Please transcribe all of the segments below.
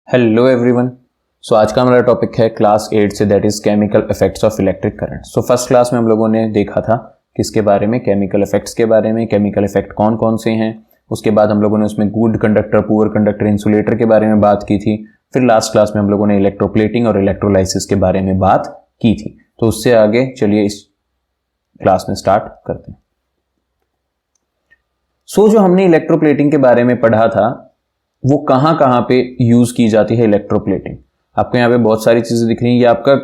Hello everyone. सो आज का हमारा टॉपिक है क्लास 8 से, that is chemical effects of electric current. So first class में हम लोगों ने देखा था किसके बारे में, केमिकल इफेक्ट्स के बारे में। केमिकल इफेक्ट कौन कौन से हैं, उसके बाद हम लोगों ने उसमें good conductor, poor conductor, insulator के बारे में बात की थी। फिर लास्ट क्लास में हम लोगों ने इलेक्ट्रोप्लेटिंग और इलेक्ट्रोलाइसिस के बारे में बात की थी। तो उससे आगे चलिए इस क्लास में स्टार्ट करते हैं। सो जो हमने इलेक्ट्रोप्लेटिंग के बारे में पढ़ा था वो कहां पे यूज की जाती है इलेक्ट्रोप्लेटिंग। आपको यहाँ पे बहुत सारी चीजें दिख रही हैं। ये आपका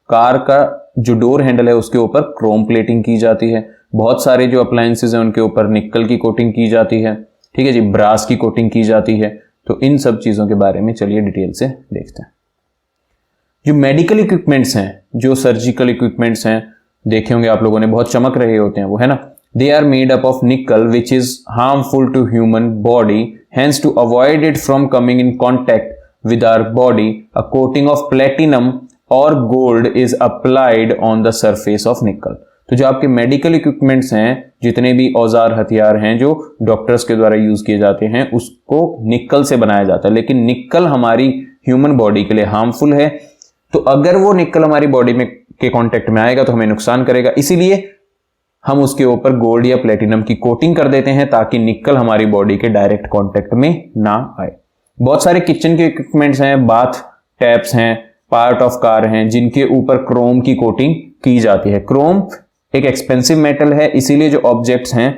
कार का जो डोर हैंडल है उसके ऊपर क्रोम प्लेटिंग की जाती है। बहुत सारे जो अप्लायंसेज हैं उनके ऊपर निक्कल की कोटिंग की जाती है, ठीक है जी, ब्रास की कोटिंग की जाती है। तो इन सब चीजों के बारे में चलिए डिटेल से देखते हैं। जो मेडिकल इक्विपमेंट्स हैं, जो सर्जिकल इक्विपमेंट्स हैं, देखे होंगे आप लोगों ने, बहुत चमक रहे होते हैं वो, है ना। They are made up of nickel which is harmful to human body. Hence, to avoid it from coming in contact with our body, a coating of platinum or gold is applied on the surface of nickel. तो जो आपके medical equipments हैं, जितने भी औजार हथियार हैं जो डॉक्टर्स के द्वारा यूज किए जाते हैं, उसको निक्कल से बनाया जाता है। लेकिन निक्कल हमारी ह्यूमन बॉडी के लिए हार्मफुल है, तो अगर वो निक्कल हमारी बॉडी में के कांटेक्ट में आएगा तो हमें नुकसान करेगा। इसीलिए हम उसके ऊपर गोल्ड या प्लेटिनम की कोटिंग कर देते हैं ताकि निक्कल हमारी बॉडी के डायरेक्ट कांटेक्ट में ना आए। बहुत सारे किचन के इक्विपमेंट्स हैं, बाथ टैप्स हैं, पार्ट ऑफ कार हैं, जिनके ऊपर क्रोम की कोटिंग की जाती है। क्रोम एक एक्सपेंसिव मेटल है, इसीलिए जो ऑब्जेक्ट्स हैं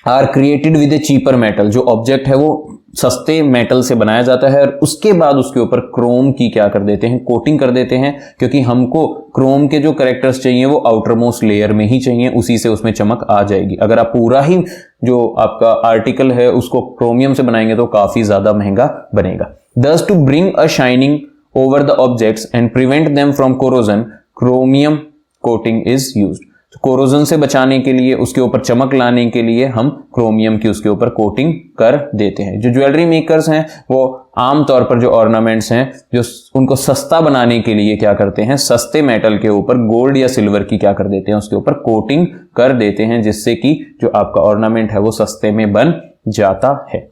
are created with a cheaper metal. जो ऑब्जेक्ट है वो सस्ते मेटल से बनाया जाता है और उसके बाद उसके ऊपर क्रोम की क्या कर देते हैं, कोटिंग कर देते हैं, क्योंकि हमको क्रोम के जो कैरेक्टर्स चाहिए वो आउटर मोस्ट लेयर में ही चाहिए, उसी से उसमें चमक आ जाएगी। अगर आप पूरा ही जो आपका आर्टिकल है उसको क्रोमियम से बनाएंगे तो काफी ज्यादा महंगा बनेगा। Thus, to bring a shining over the objects and prevent them from corrosion, chromium coating is used. Corrosion से बचाने के लिए, उसके ऊपर चमक लाने के लिए हम क्रोमियम की उसके ऊपर कोटिंग कर देते हैं। जो ज्वेलरी मेकर्स हैं वो आमतौर पर जो ऑर्नामेंट्स हैं जो उनको सस्ता बनाने के लिए क्या करते हैं, सस्ते मेटल के ऊपर गोल्ड या सिल्वर की क्या कर देते हैं, उसके ऊपर कोटिंग कर देते हैं, जिससे कि जो आपका ऑर्नामेंट है वो सस्ते में बन जाता है।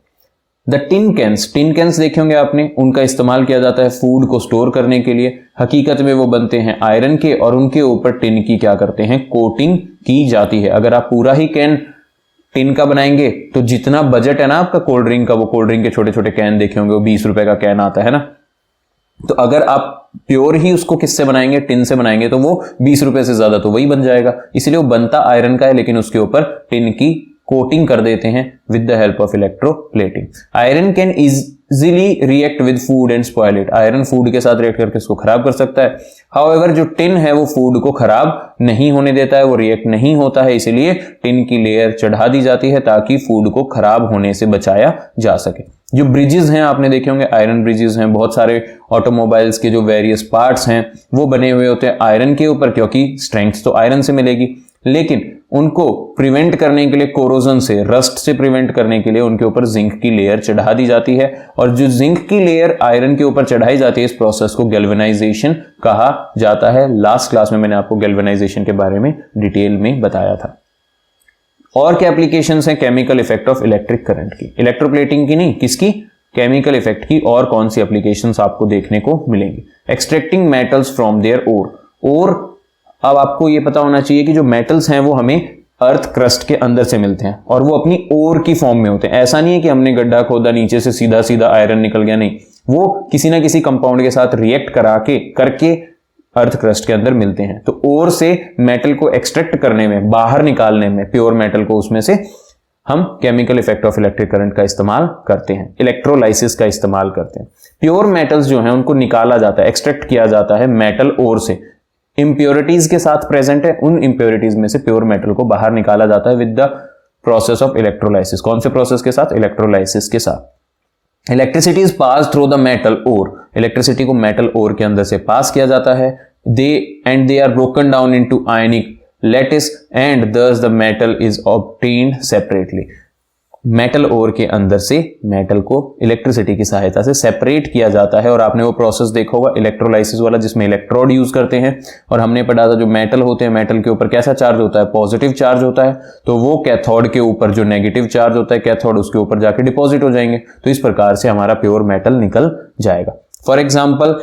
द टिन कैंस देखे होंगे आपने, उनका इस्तेमाल किया जाता है फूड को स्टोर करने के लिए। हकीकत में वो बनते हैं आयरन के और उनके ऊपर टिन की क्या करते हैं, कोटिंग की जाती है। अगर आप पूरा ही कैन टिन का बनाएंगे तो जितना बजट है ना आपका कोल्ड ड्रिंक का, वो कोल्ड ड्रिंक के छोटे छोटे कैन देखे होंगे, वो 20 रुपए का कैन आता है ना। तो अगर आप प्योर ही उसको किससे बनाएंगे, टिन से बनाएंगे, तो वो 20 रुपए से ज्यादा तो वही बन जाएगा। इसलिए वो बनता आयरन का है लेकिन उसके ऊपर टिन की कोटिंग कर देते हैं with the help of electroplating. Iron can easily react with food and spoil it. Iron food के साथ रिएक्ट करके इसको खराब कर सकता है। हाउएवर जो टिन है वो फूड को खराब नहीं होने देता है, वो रिएक्ट नहीं होता है, इसलिए टिन की लेयर चढ़ा दी जाती है ताकि फूड को खराब होने से बचाया जा सके। जो ब्रिजेस हैं आपने देखे होंगे, आयरन ब्रिजेस हैं। बहुत सारे ऑटोमोबाइल्स के जो वेरियस पार्ट्स हैं वो बने हुए होते हैं आयरन के ऊपर, क्योंकि स्ट्रेंथ तो आयरन से मिलेगी। लेकिन उनको प्रिवेंट करने के लिए, कोरोजन से, रस्ट से प्रिवेंट करने के लिए उनके ऊपर जिंक की लेयर चढ़ा दी जाती है। और जो जिंक की लेयर आयरन के ऊपर चढ़ाई जाती है, इस प्रोसेस को गैल्वेनाइजेशन कहा जाता है। लास्ट क्लास में मैंने आपको गैल्वेनाइजेशन के बारे में डिटेल में बताया था। और क्या एप्लीकेशंस हैं chemical effect of electric current की, इलेक्ट्रोप्लेटिंग की नहीं, किसकी, केमिकल इफेक्ट की। और कौन सी एप्लीकेशंस आपको देखने को मिलेंगी, एक्सट्रैक्टिंग मेटल्स फ्रॉम देयर ओर। अब आपको यह पता होना चाहिए कि जो मेटल्स हैं वो हमें अर्थ क्रस्ट के अंदर से मिलते हैं और वो अपनी ओर की फॉर्म में होते हैं। ऐसा नहीं है कि हमने गड्ढा खोदा, नीचे से सीधा सीधा आयरन निकल गया, नहीं, वो किसी ना किसी कंपाउंड के साथ रिएक्ट करके अर्थ क्रस्ट के अंदर मिलते हैं। तो ओर से मेटल को एक्सट्रैक्ट करने में, बाहर निकालने में, प्योर मेटल को उसमें से हम chemical effect of electric current का इस्तेमाल करते हैं, इलेक्ट्रोलाइसिस का इस्तेमाल करते हैं। प्योर मेटल्स जो हैं उनको निकाला जाता है, एक्सट्रैक्ट किया जाता है मेटल ओर से। इंप्योरिटीज के साथ प्रेजेंट है, उन इंप्योरिटीज में से प्योर मेटल को बाहर निकाला जाता है with the process of electrolysis. कौन से प्रोसेस के साथ, इलेक्ट्रोलाइसिस के साथ। Electricity is pass through the metal ore, electricity को मेटल ओर के अंदर से पास किया जाता है। They are broken down into ionic lattice and thus the metal is obtained separately। Metal ore के अंदर से मेटल को इलेक्ट्रिसिटी की सहायता से सेपरेट किया जाता है। और आपने वो प्रोसेस देखा होगा इलेक्ट्रोलाइसिस वाला, जिसमें इलेक्ट्रोड यूज करते हैं। और हमने पढ़ा था जो मेटल होते हैं, मेटल के ऊपर कैसा चार्ज होता है, पॉजिटिव चार्ज होता है। तो वो कैथोड के ऊपर जो नेगेटिव चार्ज होता है कैथोड, उसके ऊपर जाके डिपॉजिट हो जाएंगे। तो इस प्रकार से हमारा प्योर मेटल निकल जाएगा। For example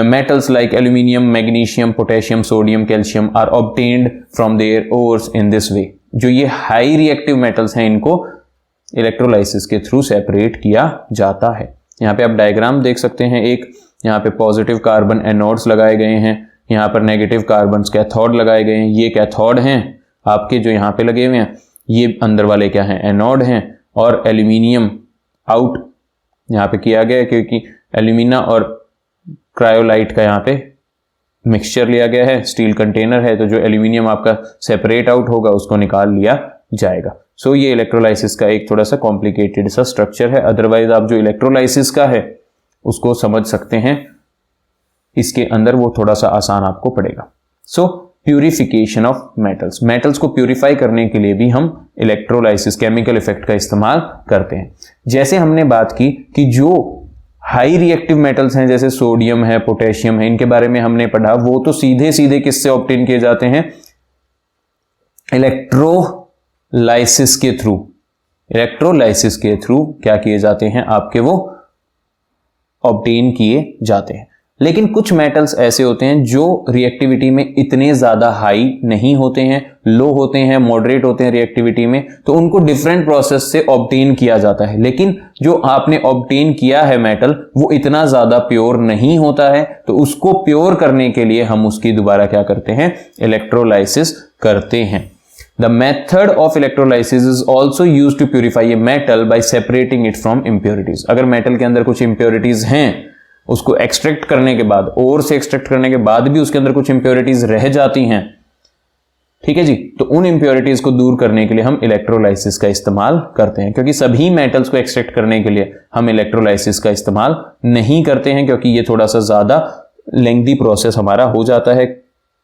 metals like aluminium, magnesium, potassium, sodium, calcium are obtained from their ores in this way। जो ये हाई रिएक्टिव मेटल्स हैं इनको इलेक्ट्रोलाइसिस के थ्रू सेपरेट किया जाता है। यहाँ पे आप डायग्राम देख सकते हैं, एक यहाँ पे पॉजिटिव कार्बन एनोड्स लगाए गए हैं, यहाँ पर नेगेटिव कार्बन कैथोड लगाए गए हैं। ये कैथोड हैं आपके जो यहाँ पे लगे हुए हैं, ये अंदर वाले क्या हैं, एनोड हैं। और एल्यूमिनियम आउट यहाँ पे किया गया है क्योंकि एल्यूमिना और क्रायोलाइट का यहाँ पे मिक्सचर लिया गया है, स्टील कंटेनर है, तो जो एल्यूमिनियम आपका सेपरेट आउट होगा उसको निकाल लिया जाएगा। सो ये इलेक्ट्रोलाइसिस का एक थोड़ा सा कॉम्प्लिकेटेड सा स्ट्रक्चर है। अदरवाइज आप जो इलेक्ट्रोलाइसिस का है उसको समझ सकते हैं, इसके अंदर वो थोड़ा सा आसान आपको पड़ेगा। सो प्यूरिफिकेशन ऑफ मेटल्स, मेटल्स को प्यूरिफाई करने के लिए भी हम इलेक्ट्रोलाइसिस केमिकल इफेक्ट का इस्तेमाल करते हैं। जैसे हमने बात की कि जो हाई रिएक्टिव मेटल्स हैं जैसे सोडियम है, पोटेशियम है, इनके बारे में हमने पढ़ा, वो तो सीधे सीधे किससे ऑब्टेन किए जाते हैं, इलेक्ट्रोलाइसिस के थ्रू। इलेक्ट्रोलाइसिस के थ्रू क्या किए जाते हैं आपके, वो ऑब्टेन किए जाते हैं। लेकिन कुछ मेटल्स ऐसे होते हैं जो रिएक्टिविटी में इतने ज्यादा हाई नहीं होते हैं, लो होते हैं, मॉडरेट होते हैं रिएक्टिविटी में, तो उनको डिफरेंट प्रोसेस से ऑब्टेन किया जाता है। लेकिन जो आपने ऑब्टेन किया है मेटल, वो इतना ज्यादा प्योर नहीं होता है, तो उसको प्योर करने के लिए हम उसकी दोबारा क्या करते हैं, इलेक्ट्रोलाइसिस करते हैं। The method of electrolysis is also used to purify a metal by separating it from impurities। अगर मेटल के अंदर कुछ impurities हैं, उसको एक्सट्रैक्ट करने के बाद, और से एक्सट्रैक्ट करने के बाद भी उसके अंदर कुछ इंप्योरिटीज रह जाती हैं, ठीक है जी, तो उन इंप्योरिटीज को दूर करने के लिए हम इलेक्ट्रोलाइसिस का इस्तेमाल करते हैं। क्योंकि सभी मेटल्स को एक्सट्रैक्ट करने के लिए हम इलेक्ट्रोलाइसिस का इस्तेमाल नहीं करते हैं, क्योंकि ये थोड़ा सा ज्यादा लेंथी प्रोसेस हमारा हो जाता है,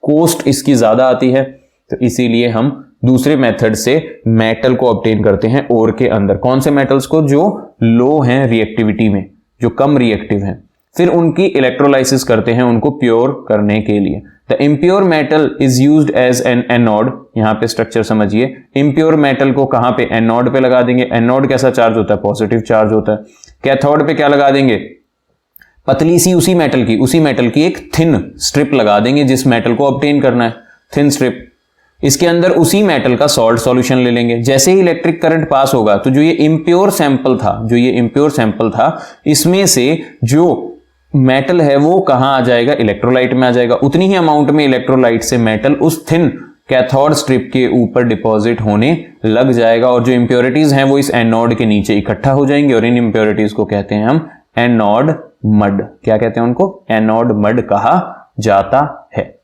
कॉस्ट इसकी ज्यादा आती है। तो इसीलिए हम दूसरे मेथड से मेटल को ऑब्टेन करते हैं ओर के अंदर। कौन से मेटल्स को, जो लो हैं रिएक्टिविटी में, जो कम रिएक्टिव हैं, फिर उनकी इलेक्ट्रोलाइसिस करते हैं उनको प्योर करने के लिए। The impure metal is used as an anode. यहां पे स्ट्रक्चर समझिए, इम्प्योर मेटल को कहां पे, एनोड पे लगा देंगे। एनोड कैसा चार्ज होता है, पॉजिटिव चार्ज होता है। कैथोड पे क्या लगा देंगे, पतली सी उसी मेटल की एक थिन स्ट्रिप लगा देंगे, जिस मेटल को ऑब्टेन करना है, थिन स्ट्रिप। इसके अंदर उसी मेटल का सॉल्ट सॉल्यूशन ले लेंगे। जैसे ही इलेक्ट्रिक करंट पास होगा तो जो ये इम्प्योर सैंपल था, इसमें से जो मेटल है वो कहां आ जाएगा, इलेक्ट्रोलाइट में आ जाएगा। उतनी ही अमाउंट में इलेक्ट्रोलाइट से मेटल उस थिन कैथोड स्ट्रिप के ऊपर डिपॉजिट होने लग जाएगा, और जो इंप्योरिटीज हैं वो इस एनोड के नीचे इकट्ठा हो जाएंगे, और इन इंप्योरिटीज को कहते हैं हम एनोड मड। क्या कहते हैं उनको, एनोड मड कहा जाता है।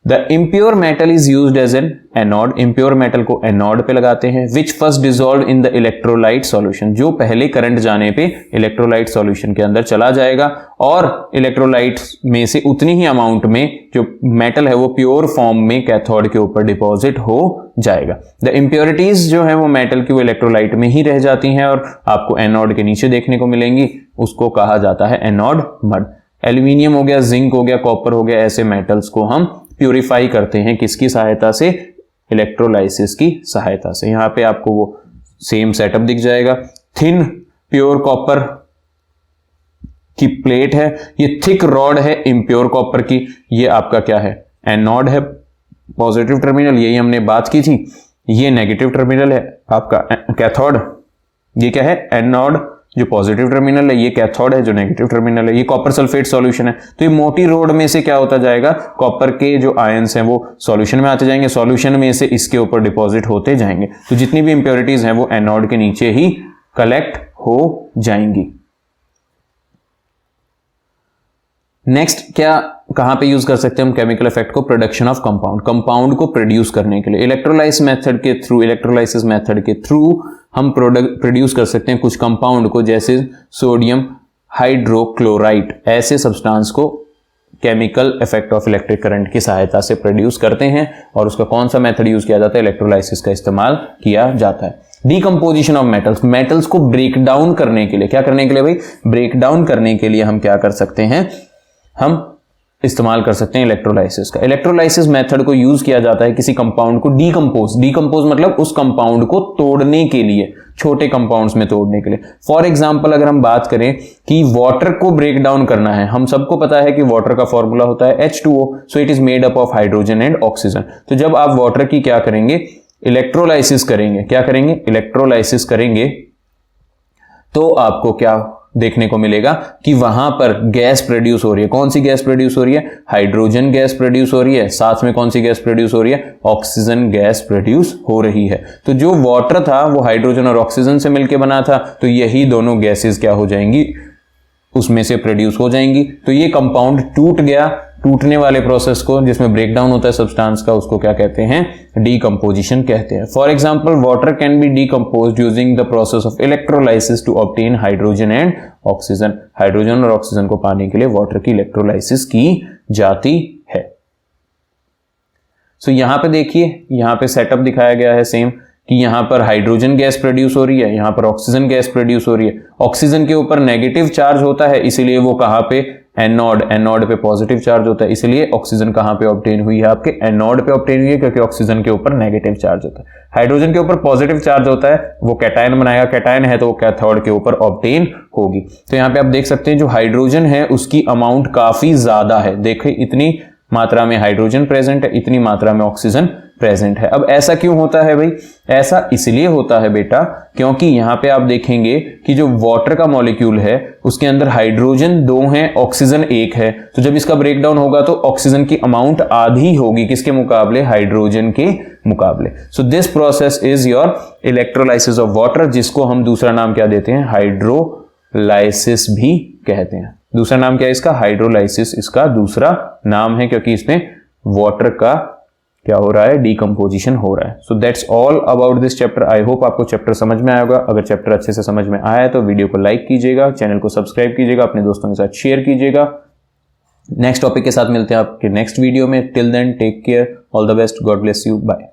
The impure metal is used as an anode। impure metal को एनोड पे लगाते हैं, which first dissolved in the electrolyte solution। जो पहले करंट जाने पे इलेक्ट्रोलाइट सॉल्यूशन के अंदर चला जाएगा, और इलेक्ट्रोलाइट में से उतनी ही अमाउंट में जो मेटल है वो प्योर फॉर्म में कैथोड के ऊपर डिपॉजिट हो जाएगा। द इम्प्योरिटीज जो है वो मेटल की वो इलेक्ट्रोलाइट में ही रह जाती हैं और आपको एनोड के नीचे देखने को मिलेंगी, उसको कहा जाता है एनोड मड। एल्यूमिनियम हो गया, जिंक हो गया, कॉपर हो गया, ऐसे मेटल्स को हम प्यूरिफाई करते हैं किसकी सहायता से, इलेक्ट्रोलाइसिस की सहायता से। यहां पे आपको वो सेम सेटअप दिख जाएगा। थिन प्योर कॉपर की प्लेट है, ये थिक रॉड है इम्प्योर कॉपर की, ये आपका क्या है, एनोड है, पॉजिटिव टर्मिनल, यही हमने बात की थी। ये नेगेटिव टर्मिनल है आपका कैथोड, ये क्या है, एनोड जो पॉजिटिव टर्मिनल है, ये कैथोड है जो नेगेटिव टर्मिनल है। ये कॉपर सल्फेट सॉल्यूशन है। तो ये मोटी रोड में से क्या होता जाएगा, कॉपर के जो आयंस हैं वो सॉल्यूशन में आते जाएंगे, सॉल्यूशन में से इसके ऊपर डिपॉजिट होते जाएंगे। तो जितनी भी इंप्योरिटीज हैं वो एनोड के नीचे ही कलेक्ट हो जाएंगी। नेक्स्ट क्या, कहां पे यूज कर सकते हैं हम केमिकल इफेक्ट को, प्रोडक्शन ऑफ कंपाउंड, कंपाउंड को प्रोड्यूस करने के लिए। इलेक्ट्रोलाइसिस मेथड के थ्रू हम प्रोड्यूस कर सकते हैं कुछ कंपाउंड को, जैसे सोडियम हाइड्रोक्लोराइड, ऐसे सब्सटेंस को chemical effect of electric current की सहायता से प्रोड्यूस करते हैं। और उसका कौन सा मेथड यूज किया जाता है, इलेक्ट्रोलाइसिस का इस्तेमाल किया जाता है। डीकंपोजिशन ऑफ मेटल्स, मेटल्स को ब्रेक डाउन करने के लिए, क्या करने के लिए भाई, ब्रेक डाउन करने के लिए हम क्या कर सकते हैं, हम इस्तेमाल कर सकते हैं इलेक्ट्रोलाइसिस का। इलेक्ट्रोलाइसिस मेथड को यूज किया जाता है किसी कंपाउंड को डीकंपोज मतलब उस कंपाउंड को तोड़ने के लिए, छोटे कंपाउंड्स में तोड़ने के लिए। फॉर एग्जांपल अगर हम बात करें कि वाटर को ब्रेक डाउन करना है, हम सबको पता है कि वाटर का फॉर्मूला होता है H2O, so it is made up of hydrogen and oxygen. तो जब आप वाटर की क्या करेंगे, इलेक्ट्रोलाइसिस करेंगे, क्या करेंगे, इलेक्ट्रोलाइसिस करेंगे, तो आपको क्या देखने को मिलेगा कि वहां पर गैस प्रोड्यूस हो रही है। कौन सी गैस प्रोड्यूस हो रही है, हाइड्रोजन गैस प्रोड्यूस हो रही है, साथ में कौन सी गैस प्रोड्यूस हो रही है, ऑक्सीजन गैस प्रोड्यूस हो रही है। तो जो वाटर था वो हाइड्रोजन और ऑक्सीजन से मिलकर बना था, तो यही दोनों गैसेस क्या हो जाएंगी, उसमें से प्रोड्यूस हो जाएंगी। तो ये कंपाउंड टूट गया, टूटने वाले प्रोसेस को जिसमें ब्रेकडाउन होता है सब्सटेंस का, उसको क्या कहते हैं, डीकंपोजिशन कहते हैं। For example water can be decomposed using the process of electrolysis to obtain hydrogen and oxygen. Hydrogen और ऑक्सीजन को पाने के लिए वाटर की इलेक्ट्रोलाइसिस की जाती है। सो यहां पे देखिए, यहां पे सेटअप दिखाया गया है सेम, कि यहां पर हाइड्रोजन गैस प्रोड्यूस हो रही है, यहां पर ऑक्सीजन गैस प्रोड्यूस हो रही है। ऑक्सीजन के ऊपर नेगेटिव चार्ज होता है, इसीलिए वो कहां पे, एनोड, एनोड पे पॉजिटिव चार्ज होता है, इसलिए ऑक्सीजन कहां पे ऑब्टेन हुई है, आपके एनोड पे ऑब्टेन हुई है, क्योंकि ऑक्सीजन के ऊपर नेगेटिव चार्ज होता है। हाइड्रोजन के ऊपर पॉजिटिव चार्ज होता है, वो कैटायन बनाएगा, कैटायन है तो वो कैथोड के ऊपर ऑब्टेन होगी। तो यहां पे आप देख सकते हैं जो हाइड्रोजन है उसकी अमाउंट काफी ज्यादा है, देखिए इतनी मात्रा में हाइड्रोजन प्रेजेंट है, इतनी मात्रा में ऑक्सीजन प्रेजेंट है। अब ऐसा क्यों होता है भाई, ऐसा इसलिए होता है बेटा क्योंकि यहां पे आप देखेंगे कि जो वाटर का मॉलिक्यूल है उसके अंदर हाइड्रोजन 2 है, ऑक्सीजन 1 है। तो जब इसका ब्रेकडाउन होगा तो ऑक्सीजन की अमाउंट आधी होगी, किसके मुकाबले, हाइड्रोजन के मुकाबले। So this process is your electrolysis of water, जिसको हम दूसरा नाम क्या देते हैं, हाइड्रोलाइसिस भी कहते हैं। दूसरा नाम क्या है इसका, हाइड्रोलाइसिस इसका दूसरा नाम है, क्योंकि इसमें वाटर का क्या हो रहा है, डीकंपोजिशन हो रहा है। So that's all about this chapter. I hope आपको चैप्टर समझ में आया होगा। अगर चैप्टर अच्छे से समझ में आया है तो वीडियो को लाइक कीजिएगा, चैनल को सब्सक्राइब कीजिएगा, अपने दोस्तों के साथ शेयर कीजिएगा। नेक्स्ट टॉपिक के साथ मिलते हैं आपके नेक्स्ट वीडियो में। Till then take care, all the best, God bless you, bye.